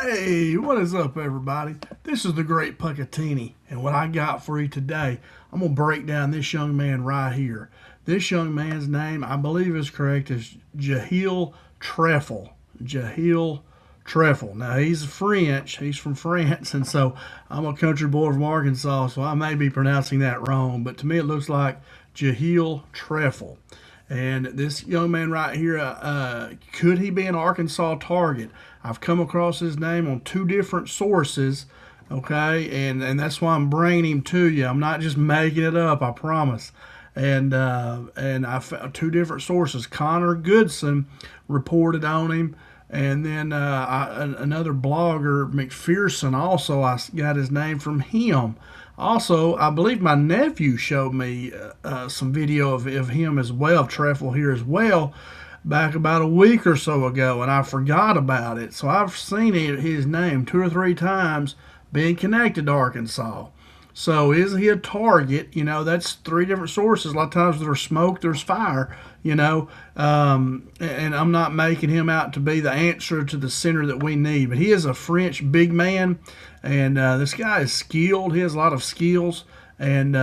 Hey, what is up, everybody? This is the Great Puckatini, and what I got for you today, I'm going to break down this young man right here. This young man's name, I believe is correct, is Jahel Trefle. Jahel Trefle. Now, he's French. He's from France, and so I'm a country boy from Arkansas, so I may be pronouncing that wrong, but to me it looks like Jahel Trefle. And this young man right here, could he be an Arkansas target? I've come across his name on two different sources, okay, and that's why I'm bringing him to you. I'm not just making it up, I promise. And I found two different sources. Connor Goodson reported on him, and then another blogger, McPherson, also I got his name from him. Also, I believe my nephew showed me some video of him as well, of Trefle here as well, back about a week or so ago, and I forgot about it. So I've seen his name 2 or 3 times being connected to Arkansas. So is he a target? You know, that's 3 different sources. A lot of times there's smoke, there's fire, you know, and I'm not making him out to be the answer to the center that we need. But he is a French big man, and this guy is skilled. He has a lot of skills, and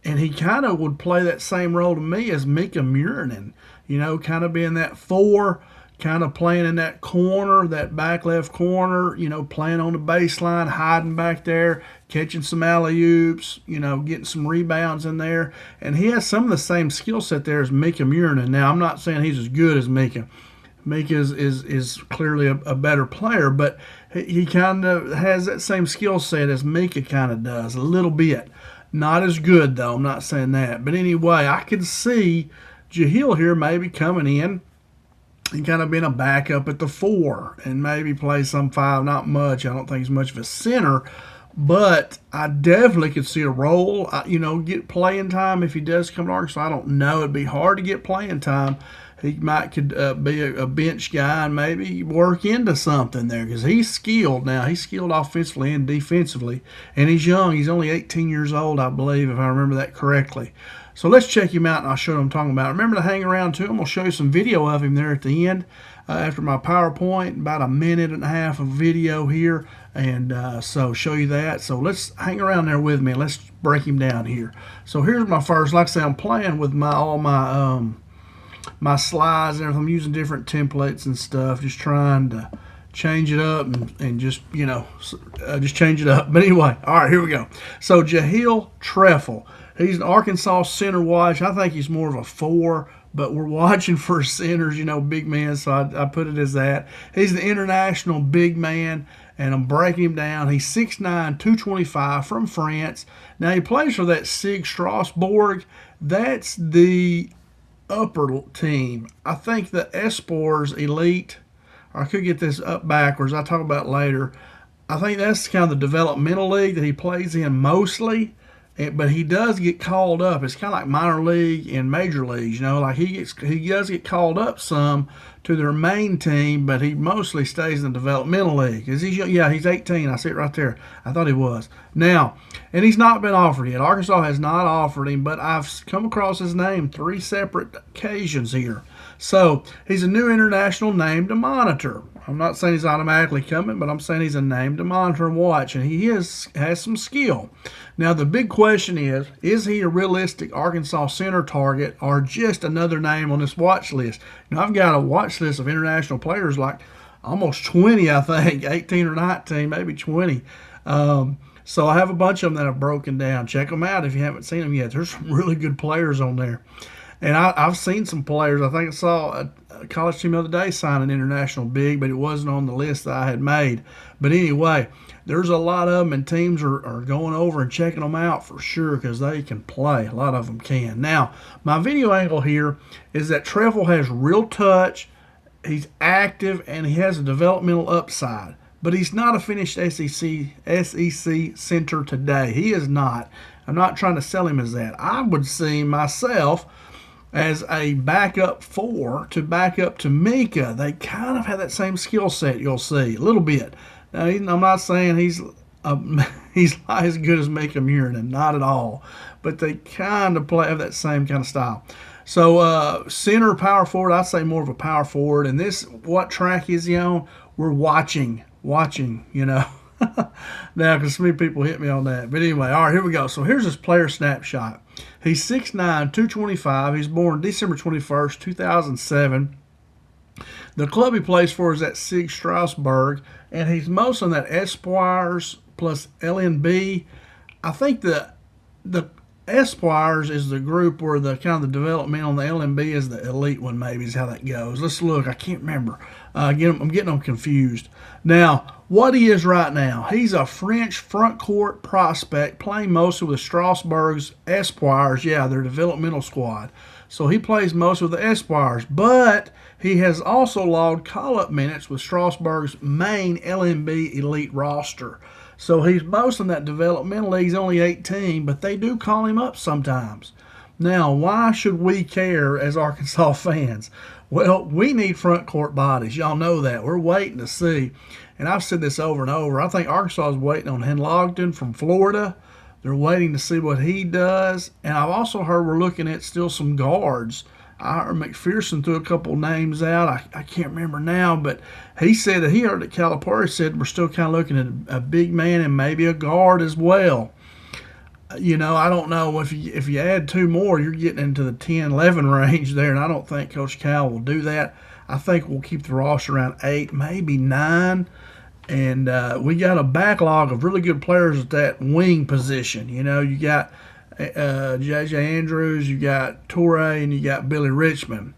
he kind of would play that same role to me as Mika Murinen, you know, kind of being that 4, kind of playing in that corner, that back left corner, you know, playing on the baseline, hiding back there, catching some alley-oops, you know, getting some rebounds in there. And he has some of the same skill set there as Mika Murinen. Now, I'm not saying he's as good as Mika. Mika is clearly a better player, but he kind of has that same skill set as Mika kind of does, a little bit. Not as good, though. I'm not saying that. But anyway, I could see Jahil here maybe coming in and kind of being a backup at the 4 and maybe play some 5. Not much. I don't think he's much of a center, but I definitely could see a role, you know, get playing time if he does come to Arkansas. I don't know. It'd be hard to get playing time. He could be a bench guy and maybe work into something there because he's skilled now. He's skilled offensively and defensively, and he's young. He's only 18 years old, I believe, if I remember that correctly. So let's check him out, and I'll show you what I'm talking about. Remember to hang around, too. I'm going to show you some video of him there at the end after my PowerPoint, about 1.5 minutes of video here, and so show you that. So let's hang around there with me, and let's break him down here. So here's my first. Like I say, I'm playing with all my slides and everything. I'm using different templates and stuff, just trying to change it up and just, you know, just change it up. But anyway, all right, here we go. So Jahel Trefle. He's an Arkansas center watch. I think he's more of a 4, but we're watching for centers, you know, big men, so I put it as that. He's the international big man, and I'm breaking him down. He's 6'9", 225 from France. Now, he plays for that SIG Strasbourg. That's the upper team. I think the Espoirs Elite, or I could get this up backwards. I'll talk about it later. I think that's kind of the developmental league that he plays in mostly. But he does get called up. It's kind of like minor league and major leagues, you know. Like he does get called up some to their main team, but he mostly stays in the developmental league. He's 18. I see it right there. I thought he was. Now, and he's not been offered yet. Arkansas has not offered him, but I've come across his name 3 separate occasions here. So he's a new international name to monitor. I'm not saying he's automatically coming, but I'm saying he's a name to monitor and watch, and he has some skill. Now, the big question is he a realistic Arkansas center target or just another name on this watch list? Now, I've got a watch list of international players, like almost 20, I think, 18 or 19, maybe 20. So I have a bunch of them that I've broken down. Check them out if you haven't seen them yet. There's some really good players on there. And I've seen some players. I think I saw a college team the other day sign an international big, but it wasn't on the list that I had made. But anyway, there's a lot of them, and teams are going over and checking them out for sure because they can play. A lot of them can. Now, my video angle here is that Trefle has real touch, he's active, and he has a developmental upside. But he's not a finished SEC center today. He is not. I'm not trying to sell him as that. I would see myself as a backup 4 to back up to Mika. They kind of have that same skill set, you'll see, a little bit. Now, I'm not saying he's not as good as Mika Murinen, not at all. But they kind of have that same kind of style. So center, power forward, I'd say more of a power forward. And this, what track is he on? We're watching watching, you know. Now, because so many people hit me on that. But anyway, all right, here we go. So here's his player snapshot. He's 6'9", 225. He's born December 21st, 2007. The club he plays for is at SIG Strasbourg, and he's most on that Espoirs plus LNB. I think the Espoirs is the group where the kind of the development on the LNB is the elite one, maybe is how that goes. Let's look. I can't remember. I'm getting them confused. Now, what he is right now, he's a French front court prospect playing mostly with Strasbourg's Espoirs. Yeah, their developmental squad. So he plays most with the Espoirs, but he has also logged call-up minutes with Strasbourg's main LNB Elite roster. So he's most in that developmental league. He's only 18, but they do call him up sometimes. Now, why should we care as Arkansas fans? Well, we need front court bodies. Y'all know that. We're waiting to see. And I've said this over and over. I think Arkansas is waiting on Henlogden from Florida. They're waiting to see what he does. And I've also heard we're looking at still some guards. I heard McPherson threw a couple names out. I can't remember now, but he said that he heard that Calipari said we're still kind of looking at a big man and maybe a guard as well. You know, I don't know if you add two more, you're getting into the 10-11 range there, and I don't think Coach Cal will do that. I think we'll keep the roster around 8, maybe 9. And we got a backlog of really good players at that wing position. You know, you got J.J. Andrews, you got Torrey, and you got Billy Richmond.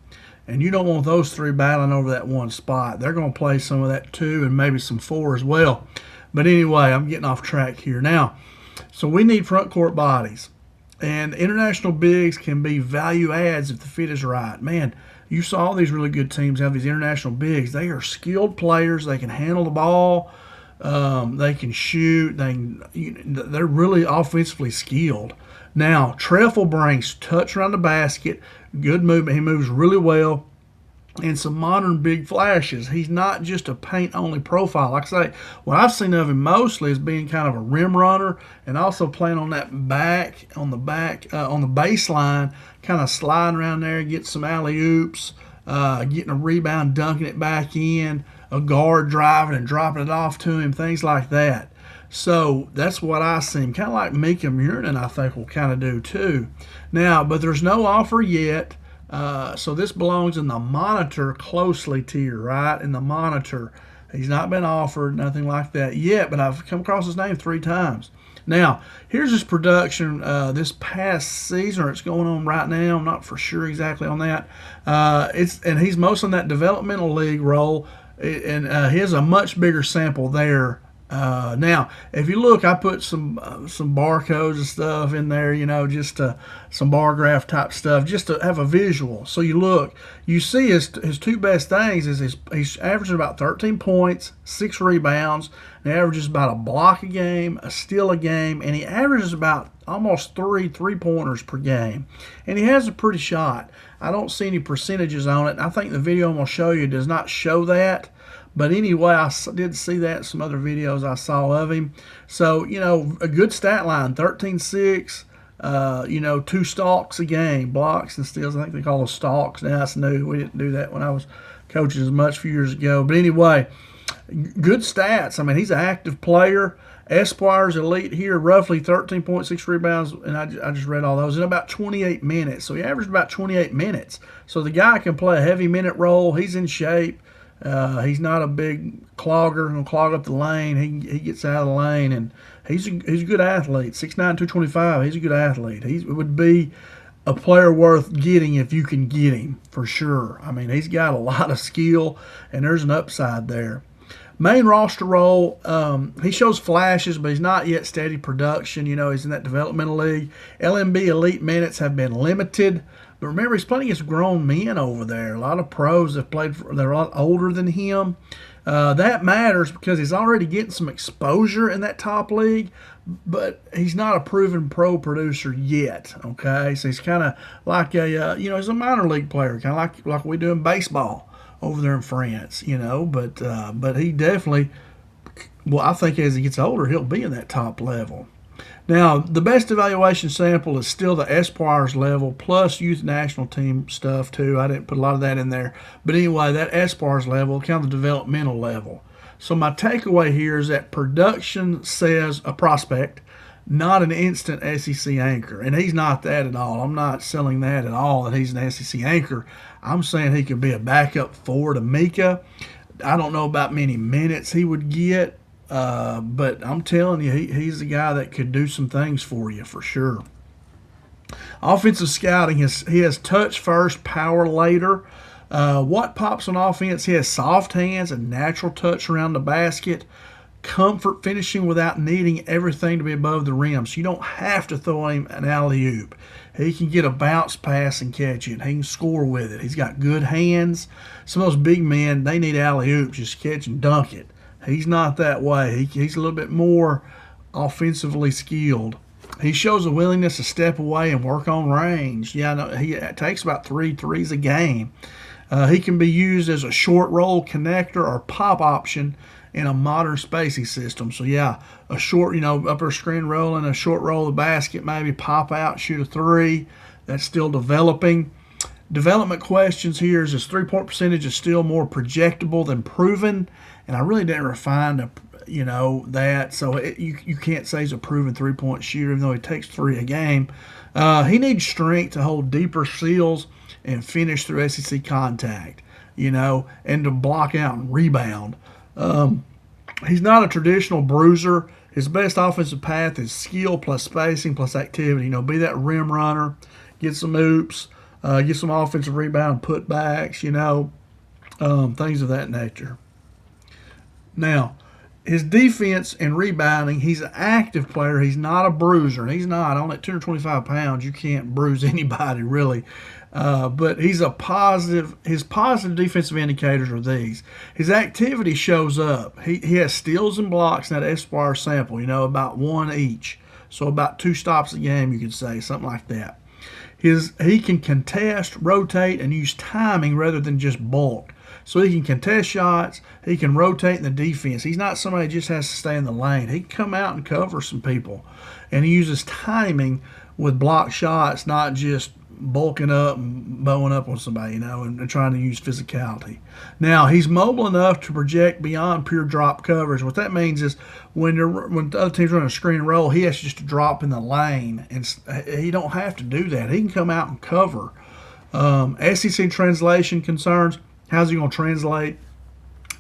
And you don't want those three battling over that one spot. They're going to play some of that 2 and maybe some 4 as well. But anyway, I'm getting off track here. Now, so we need front court bodies. And international bigs can be value adds if the fit is right. Man, you saw all these really good teams have these international bigs. They are skilled players. They can handle the ball. They can shoot. They're really offensively skilled. Now, Trefle brings touch around the basket, good movement. He moves really well, and some modern big flashes. He's not just a paint-only profile. Like I say, what I've seen of him mostly is being kind of a rim runner and also playing on that on the baseline, kind of sliding around there, getting some alley-oops, getting a rebound, dunking it back in, a guard driving and dropping it off to him, things like that. So that's what I see him. Kind of like Mika Murnin, I think, will kind of do too. Now, but there's no offer yet. So this belongs in the monitor closely tier, right? In the monitor. He's not been offered, nothing like that yet, but I've come across his name 3 times. Now, here's his production this past season, or it's going on right now. I'm not for sure exactly on that. And he's most in that developmental league role, and he has a much bigger sample there. Now, if you look, I put some barcodes and stuff in there, you know, just some bar graph type stuff, just to have a visual. So you look, you see his 2 best things is he's averaging about 13 points, 6 rebounds, and he averages about a block a game, a steal a game, and he averages about almost 3 3-pointers per game. And he has a pretty shot. I don't see any percentages on it. I think the video I'm going to show you does not show that. But anyway, I did see that in some other videos I saw of him. So, you know, a good stat line, 13-6, you know, 2 stalks a game, blocks and steals. I think they call those stalks. Now that's new. We didn't do that when I was coaching as much a few years ago. But anyway, good stats. I mean, he's an active player. Espoirs Elite here, roughly 13.6 rebounds, and I just read all those, in about 28 minutes. So he averaged about 28 minutes. So the guy can play a heavy minute role. He's in shape. He's not a big clogger, he'll clog up the lane. He gets out of the lane, and he's a good athlete. 6'9", 225. He's a good athlete. He would be a player worth getting if you can get him, for sure. I mean, he's got a lot of skill, and there's an upside there. Main roster role, he shows flashes, but he's not yet steady production. You know, he's in that developmental league. LNB Elite minutes have been limited. But remember, he's playing against grown men over there. A lot of pros have played they're a lot older than him. That matters because he's already getting some exposure in that top league, but he's not a proven pro producer yet, okay? So he's kind of like you know, he's a minor league player, kind of like we do in baseball over there in France, you know. But he definitely, well, I think as he gets older, he'll be in that top level. Now, the best evaluation sample is still the Espoirs level plus youth national team stuff too. I didn't put a lot of that in there. But anyway, that Espoirs level, kind of the developmental level. So my takeaway here is that production says a prospect, not an instant SEC anchor. And he's not that at all. I'm not selling that at all, that he's an SEC anchor. I'm saying he could be a backup 4 to Mika. I don't know about many minutes he would get, but I'm telling you, he's the guy that could do some things for you for sure. Offensive scouting, he has touch first, power later. What pops on offense? He has soft hands and natural touch around the basket. Comfort finishing without needing everything to be above the rim. So you don't have to throw him an alley-oop. He can get a bounce pass and catch it. He can score with it. He's got good hands. Some of those big men, they need alley-oops, just catch and dunk it. He's not that way. He's a little bit more offensively skilled. He shows a willingness to step away and work on range. Yeah, no, he takes about 3 threes a game. He can be used as a short roll connector or pop option in a modern spacing system. So yeah, a short, upper screen roll and a short roll of the basket, maybe pop out, shoot a 3. That's still developing. Development questions here is his 3-point percentage is still more projectable than proven, and I really didn't refine that. So you can't say he's a proven 3-point shooter, even though he takes 3 a game. He needs strength to hold deeper seals and finish through SEC contact, and to block out and rebound. He's not a traditional bruiser. His best offensive path is skill plus spacing plus activity. Be that rim runner, get some oops, get some offensive rebound, putbacks, things of that nature. Now, his defense and rebounding, he's an active player. He's not a bruiser. He's not. On at 225 pounds, you can't bruise anybody, really. But he's a positive. His positive defensive indicators are these. His activity shows up. He has steals and blocks in that Espoirs sample, about 1 each. So about 2 stops a game, you could say, something like that. He can contest, rotate, and use timing rather than just bulk. So he can contest shots. He can rotate in the defense. He's not somebody that just has to stay in the lane. He can come out and cover some people. And he uses timing with block shots, not just bulking up and bowing up on somebody, and trying to use physicality. Now, he's mobile enough to project beyond pure drop coverage. What that means is when the other team's running a screen roll, he has just to drop in the lane, and he don't have to do that. He can come out and cover. SEC translation concerns. How's he going to translate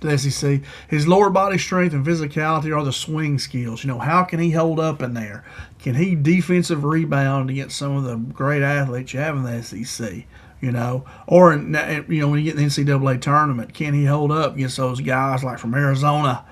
to the SEC? His lower body strength and physicality are the swing skills. How can he hold up in there? Can he defensive rebound against some of the great athletes you have in the SEC? Or when you get in the NCAA tournament, can he hold up against those guys like from Arizona?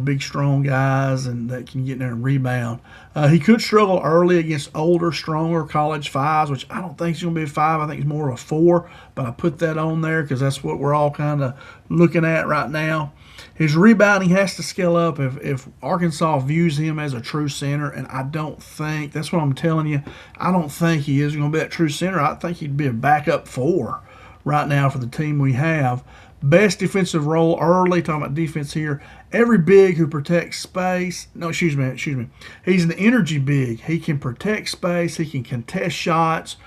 Big, strong guys and that can get in there and rebound. He could struggle early against older, stronger college 5s, which I don't think he's going to be a 5. I think he's more of a 4, but I put that on there because that's what we're all kind of looking at right now. His rebounding has to scale up if Arkansas views him as a true center, and I don't think, that's what I'm telling you, I don't think he is going to be a true center. I think he'd be a backup 4 right now for the team we have. Best defensive role early, talking about defense here. Every big who protects space. No, excuse me. He's an energy big. He can protect space. He can contest shots,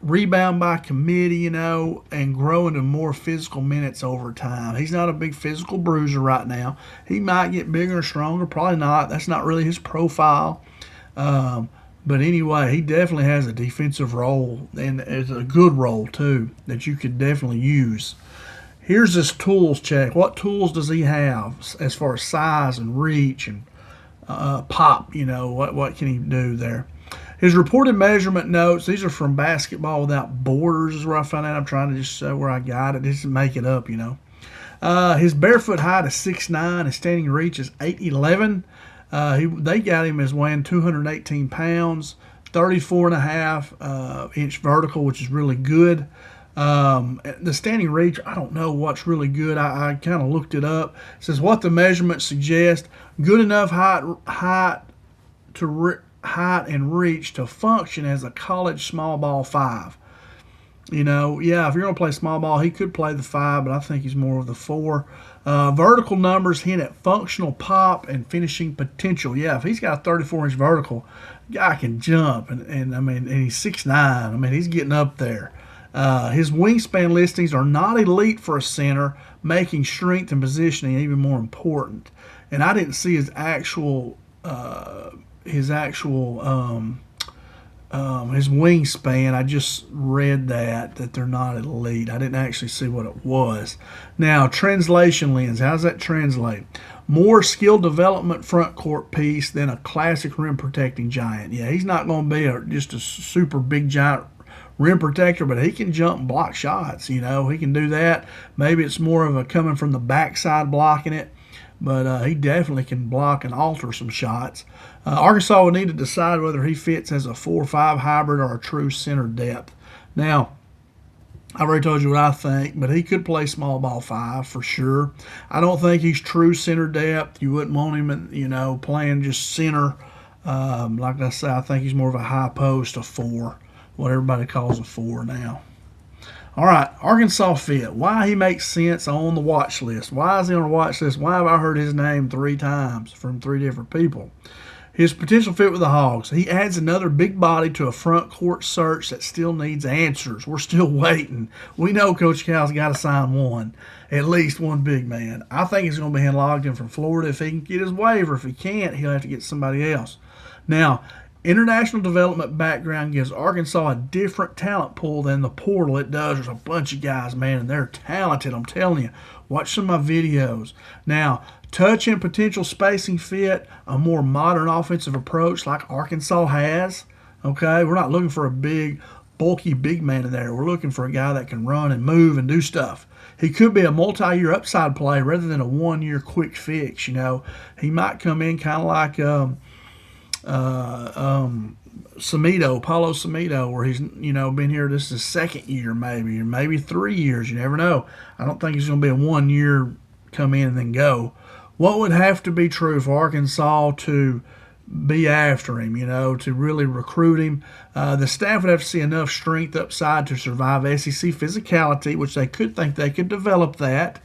rebound by committee, and grow into more physical minutes over time. He's not a big physical bruiser right now. He might get bigger or stronger. Probably not. That's not really his profile. But anyway, he definitely has a defensive role, and it's a good role, too, that you could definitely use. Here's his tools check. What tools does he have as far as size and reach and pop? What can he do there? His reported measurement notes, these are from Basketball Without Borders is where I found out. I'm trying to just show where I got it. Just make it up, His barefoot height is 6'9". His standing reach is 8'11". They got him as weighing 218 pounds, 34.5 inch vertical, which is really good. The standing reach, I don't know what's really good. I kind of looked it up. It says what the measurements suggest: good enough height and reach to function as a college small ball 5. If you're going to play small ball, he could play the 5, but I think he's more of the 4. Vertical numbers hint at functional pop and finishing potential. Yeah, if he's got a 34-inch vertical, guy can jump, and he's 6'9". He's getting up there. His wingspan listings are not elite for a center, making strength and positioning even more important. And I didn't see his actual his wingspan. I just read that they're not elite. I didn't actually see what it was. Now, translation lens. How does that translate? More skill development front court piece than a classic rim protecting giant. Yeah, he's not going to be just a super big giant rim protector, but he can jump and block shots. He can do that. Maybe it's more of a coming from the backside blocking it, but he definitely can block and alter some shots. Arkansas would need to decide whether he fits as a 4-5 hybrid or a true center depth. Now, I've already told you what I think, but he could play small ball 5 for sure. I don't think he's true center depth. You wouldn't want him, playing just center. Like I say, I think he's more of a high post, a 4, what everybody calls a 4 now. All right, Arkansas fit. Why he makes sense on the watch list. Why is he on the watch list? Why have I heard his name 3 times from 3 different people? His potential fit with the Hogs. He adds another big body to a front court search that still needs answers. We're still waiting. We know Coach Cal's got to sign one, at least one big man. I think he's going to be logged in from Florida if he can get his waiver. If he can't, he'll have to get somebody else. Now, international development background gives Arkansas a different talent pool than the portal it does. There's a bunch of guys, man, and they're talented. I'm telling you. Watch some of my videos. Now, touch and potential spacing fit, a more modern offensive approach like Arkansas has. Okay, we're not looking for a big, bulky big man in there. We're looking for a guy that can run and move and do stuff. He could be a multi-year upside play rather than a one-year quick fix. He might come in kind of like Samido, Paulo Samido, where he's been here. This is his second year, maybe 3 years. You never know. I don't think he's going to be a 1 year come in and then go. What would have to be true for Arkansas to be after him, to really recruit him? The staff would have to see enough strength upside to survive SEC physicality, which they could think they could develop that.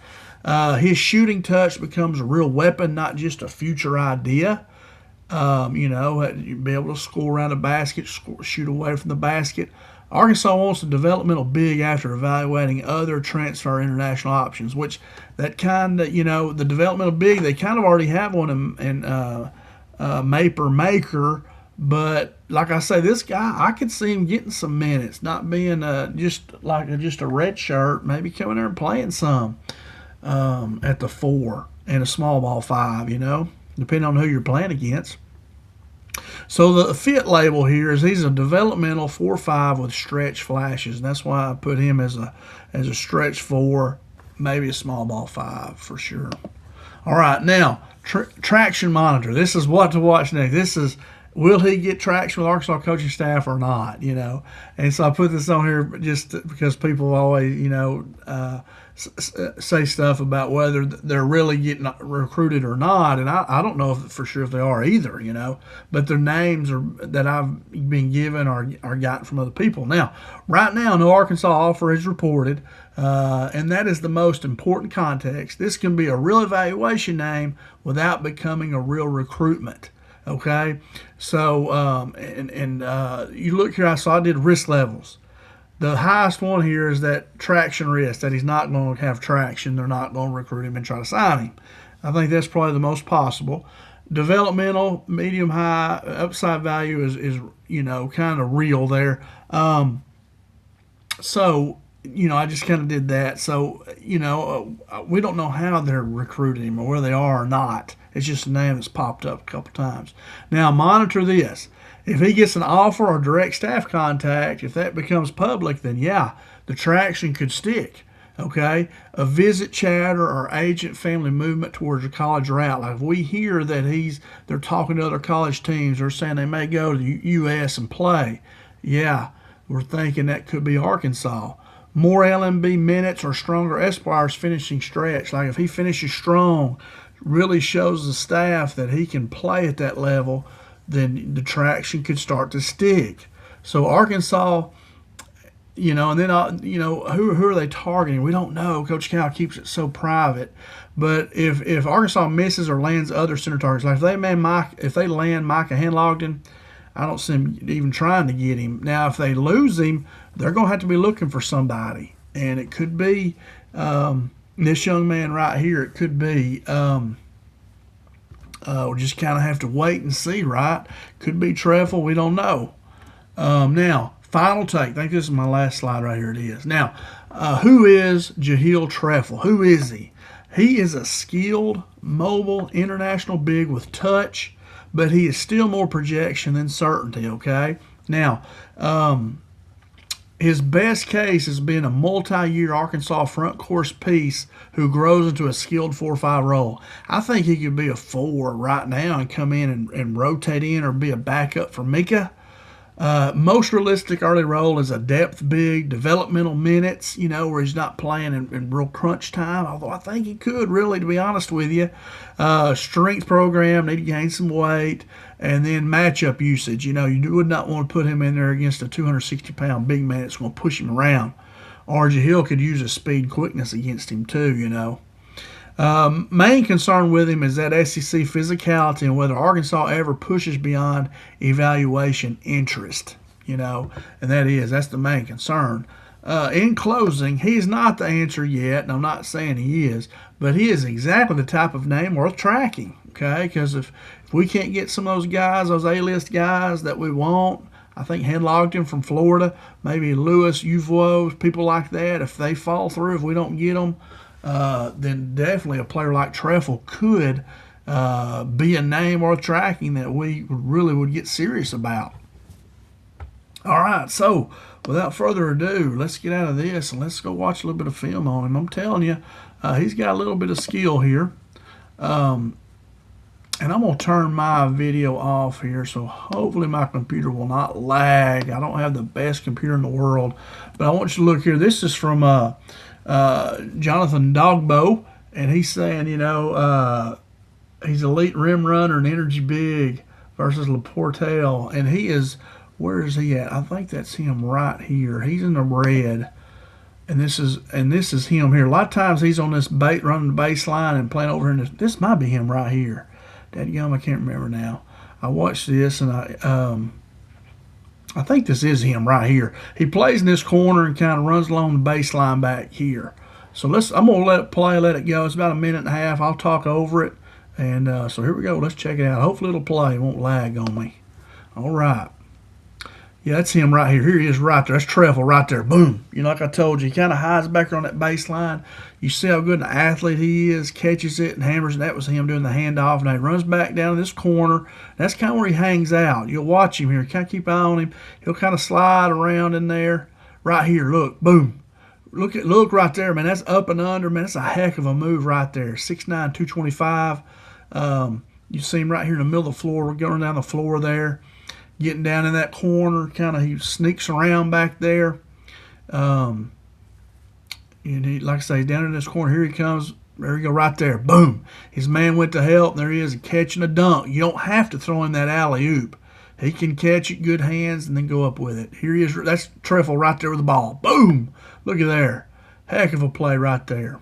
His shooting touch becomes a real weapon, not just a future idea. You'd be able to score around the basket, shoot away from the basket. Arkansas wants a developmental big after evaluating other transfer international options, which that kind of, the developmental big, they kind of already have one in Maker. But like I say, this guy, I could see him getting some minutes, not being just a red shirt, maybe coming there and playing some at the 4 and a small ball 5, depending on who you're playing against. So the fit label here is he's a developmental 4-5 with stretch flashes, and that's why I put him as a stretch 4, maybe a small ball 5 for sure. All right, now traction monitor. This is what to watch next. This is, will he get traction with Arkansas coaching staff or not? And so I put this on here just because people always say stuff about whether they're really getting recruited or not, and I don't know for sure if they are either, but their names that I've been given are gotten from other people. Now, right now, no Arkansas offer is reported, and that is the most important context. This can be a real evaluation name without becoming a real recruitment. Okay, so you look here. I did risk levels. The highest one here is that traction risk, that he's not going to have traction. They're not going to recruit him and try to sign him. I think that's probably the most possible. Developmental, medium high, upside value is kind of real there. So, I just kind of did that. So, we don't know how they're recruiting him or where they are or not. It's just a name that's popped up a couple times. Now, monitor this. If he gets an offer or direct staff contact, if that becomes public, then yeah, the traction could stick. Okay, a visit chatter or agent family movement towards a college route. Like if we hear that they're talking to other college teams, they're saying they may go to the U.S. and play. Yeah, we're thinking that could be Arkansas. More LNB minutes or stronger Espoirs finishing stretch. Like if he finishes strong, really shows the staff that he can play at that level, then the traction could start to stick. So Arkansas, and then who are they targeting? We don't know. Coach Cal keeps it so private. But if Arkansas misses or lands other center targets, like if they land Micah Henlogden, I don't see them even trying to get him. Now, if they lose him, they're going to have to be looking for somebody. And it could be this young man right here. It could be, we'll just kind of have to wait and see, right? Could be Trefle. We don't know. Now, final take. I think this is my last slide right here. It is. Now, who is Jahel Trefle? Who is he? He is a skilled, mobile, international big with touch, but he is still more projection than certainty, okay? Now, his best case has been a multi-year Arkansas front course piece who grows into a skilled 4-5 role. I think he could be a 4 right now and come in and rotate in or be a backup for Mika. Most realistic early role is a depth big, developmental minutes, where he's not playing in real crunch time, although I think he could really, to be honest with you. Strength program, need to gain some weight, and then matchup usage. You would not want to put him in there against a 260-pound big man that's going to push him around. Or Jahil could use his speed and quickness against him too, Main concern with him is that SEC physicality and whether Arkansas ever pushes beyond evaluation interest, and that's the main concern. In closing, he's not the answer yet, and I'm not saying he is, but he is exactly the type of name worth tracking, okay? Because if we can't get some of those guys, those A-list guys that we want, I think Henlogton from Florida, maybe Lewis, Uvo, people like that, if they fall through, if we don't get them, then definitely a player like Trefle could be a name worth tracking that we really would get serious about. All right, so without further ado, let's get out of this and let's go watch a little bit of film on him. I'm telling you, he's got a little bit of skill here. And I'm going to turn my video off here, so hopefully my computer will not lag. I don't have the best computer in the world, but I want you to look here. This is from Jonathan Dogbo, and he's saying, he's elite rim runner and energy big versus Laportale, and he is, where is he at? I think that's him right here. He's in the red, and this is him here. A lot of times he's on this bait running the baseline and playing over here. This might be him right here. Dadgum, I can't remember now. I watched this, and I think this is him right here. He plays in this corner and kind of runs along the baseline back here. So I'm going to let it play, let it go. It's about a minute and a half. I'll talk over it. And so here we go. Let's check it out. Hopefully it'll play. It won't lag on me. All right. Yeah, that's him right here. Here he is right there. That's Trefle right there. Boom. Like I told you, he kind of hides back on that baseline. You see how good an athlete he is, catches it and hammers, and that was him doing the handoff. Now he runs back down in this corner. That's kind of where he hangs out. You'll watch him here. Kind of keep an eye on him. He'll kind of slide around in there. Right here, look. Boom. Look right there, man. That's up and under, man. That's a heck of a move right there. 6'9", 225. You see him right here in the middle of the floor. We're going down the floor there. Getting down in that corner, kind of he sneaks around back there. And he, like I say, down in this corner. Here he comes. There you go, right there. Boom. His man went to help. There he is, catching a dunk. You don't have to throw in that alley-oop. He can catch it, good hands, and then go up with it. Here he is. That's Trefle right there with the ball. Boom. Look at there. Heck of a play right there.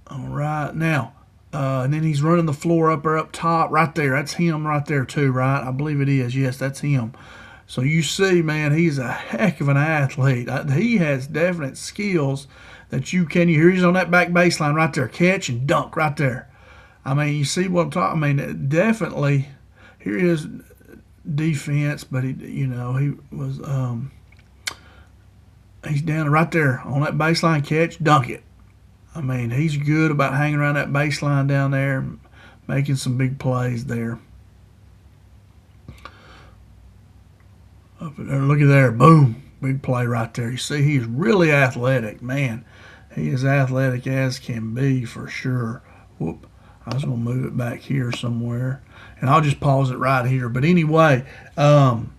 All right, now. And then he's running the floor up top right there. That's him right there too, right? I believe it is. Yes, that's him. So you see, man, he's a heck of an athlete. He has definite skills that you hear he's on that back baseline right there. Catch and dunk right there. I mean, you see what I'm talking. I mean, definitely. Here he is, defense, but he was he's down right there on that baseline. Catch, dunk it. I mean, he's good about hanging around that baseline down there and making some big plays there. Up there, look at there. Boom. Big play right there. You see, he's really athletic. Man, he is athletic as can be for sure. Whoop. I was going to move it back here somewhere. And I'll just pause it right here. But anyway, man,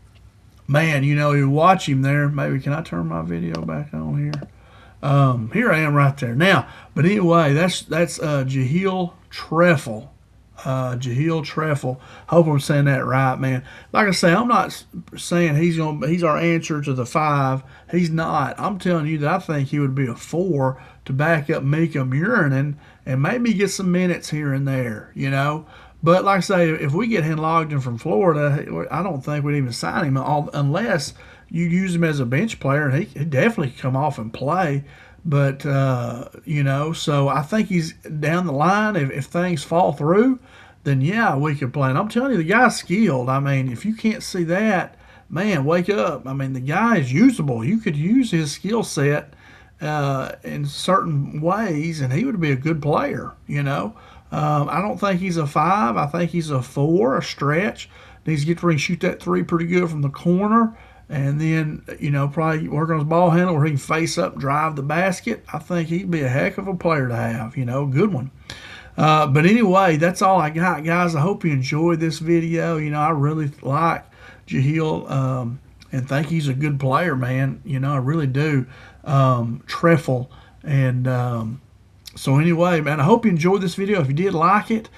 you watch him there. Maybe, can I turn my video back on here? Here I am right there now. But anyway, that's Jahel Trefle. Jahel Trefle. Hope I'm saying that right, man. Like I say, I'm not saying he's our answer to the 5. He's not. I'm telling you that I think he would be a 4 to back up Mika Murinen and maybe get some minutes here and there, But like I say, if we get Henlogton from Florida, I don't think we'd even sign him unless, you use him as a bench player, and he definitely could come off and play. But, so I think he's down the line. If things fall through, then, yeah, we could play. And I'm telling you, the guy's skilled. I mean, if you can't see that, man, wake up. I mean, the guy is usable. You could use his skill set in certain ways, and he would be a good player, I don't think he's a 5. I think he's a 4, a stretch. Needs to get to where he can shoot that 3 pretty good from the corner. And then, probably work on his ball handle where he can face up and drive the basket. I think he'd be a heck of a player to have, good one. But anyway, that's all I got, guys. I hope you enjoyed this video. I really like Jahil and think he's a good player, man. I really do. Trefle. And so anyway, man, I hope you enjoyed this video. If you did like it,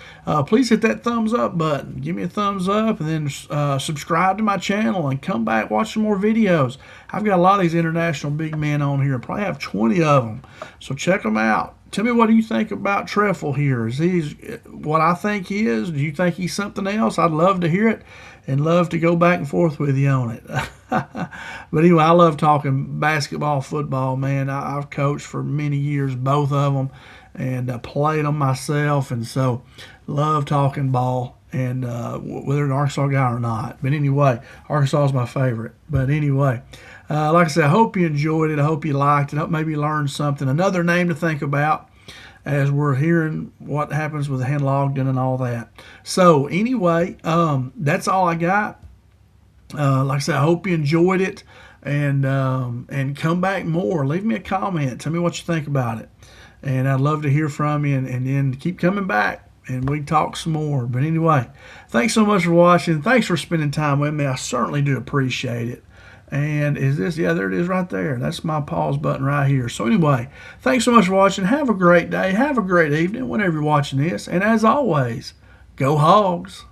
please hit that thumbs up button. Give me a thumbs up, and then subscribe to my channel and come back, watch some more videos. I've got a lot of these international big men on here. I probably have 20 of them. So check them out. Tell me, what do you think about Trefle here? Is he what I think he is? Do you think he's something else? I'd love to hear it and love to go back and forth with you on it. But anyway, I love talking basketball, football, man. I've coached for many years, both of them, and played them myself, and so love talking ball, and whether an Arkansas guy or not. But anyway, Arkansas is my favorite. But anyway, like I said, I hope you enjoyed it. I hope you liked it. I hope maybe you learned something. Another name to think about as we're hearing what happens with Hen Logden and all that. So anyway, that's all I got. Like I said, I hope you enjoyed it, and come back more. Leave me a comment. Tell me what you think about it. And I'd love to hear from you, and then keep coming back, and we talk some more. But anyway, thanks so much for watching. Thanks for spending time with me. I certainly do appreciate it. And is this? Yeah, there it is right there. That's my pause button right here. So anyway, thanks so much for watching. Have a great day. Have a great evening whenever you're watching this. And as always, go Hogs.